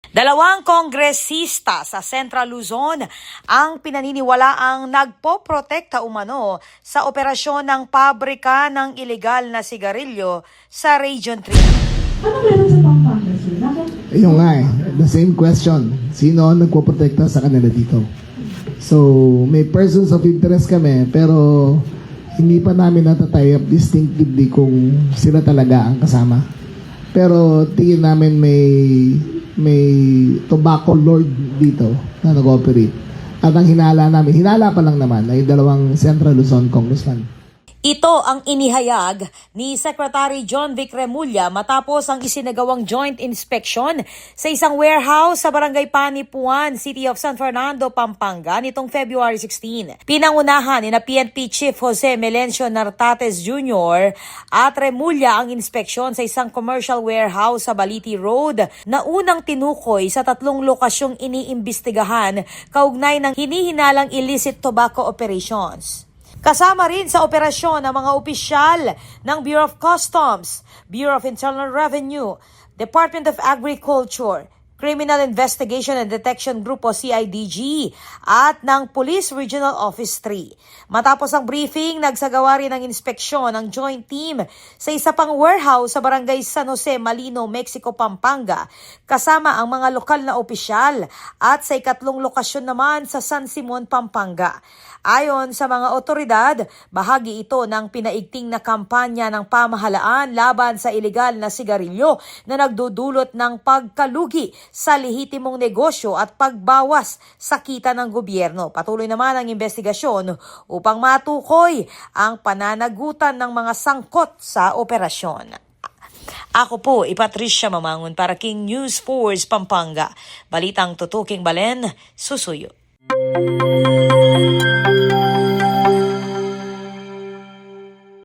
Dalawang kongresista sa Central Luzon ang pinaniniwalaang nagpoprotekta umano sa operasyon ng pabrika ng ilegal na sigarilyo sa Region 3. Ano meron sa Pampanga, sir? Yung nga the same question. Sino ang nagpoprotekta sa kanila dito? So, may persons of interest kami, pero hindi pa namin natatay up distinctively kung sila talaga ang kasama. Pero tingin namin may tobacco lord dito na nag-operate. At ang hinala pa lang naman ay dalawang Central Luzon congressman. Ito ang inihayag ni Secretary John Vic Remulla matapos ang isinagawang joint inspection sa isang warehouse sa Barangay Panipuan, City of San Fernando, Pampanga nitong February 16. Pinangunahan ni PNP Chief Jose Melencio Nartates Jr. at Remulla ang inspeksyon sa isang commercial warehouse sa Baliti Road na unang tinukoy sa 3 lokasyong iniimbestigahan kaugnay ng hinihinalang illicit tobacco operations. Kasama rin sa operasyon ang mga opisyal ng Bureau of Customs, Bureau of Internal Revenue, Department of Agriculture, Criminal Investigation and Detection Group o CIDG at ng Police Regional Office 3. Matapos ang briefing, nagsagawa rin ng inspeksyon ng joint team sa isa pang warehouse sa Barangay San Jose, Malino, Mexico, Pampanga, kasama ang mga lokal na opisyal at sa ikatlong lokasyon naman sa San Simon, Pampanga. Ayon sa mga otoridad, bahagi ito ng pinaigting na kampanya ng pamahalaan laban sa ilegal na sigarilyo na nagdudulot ng pagkalugi sa lehitimong negosyo at pagbawas sa kita ng gobyerno. Patuloy naman ang investigasyon upang matukoy ang pananagutan ng mga sangkot sa operasyon. Ako po, Patricia Mamangon para King News Force Pampanga. Balitang tutuking Balen, susuyo.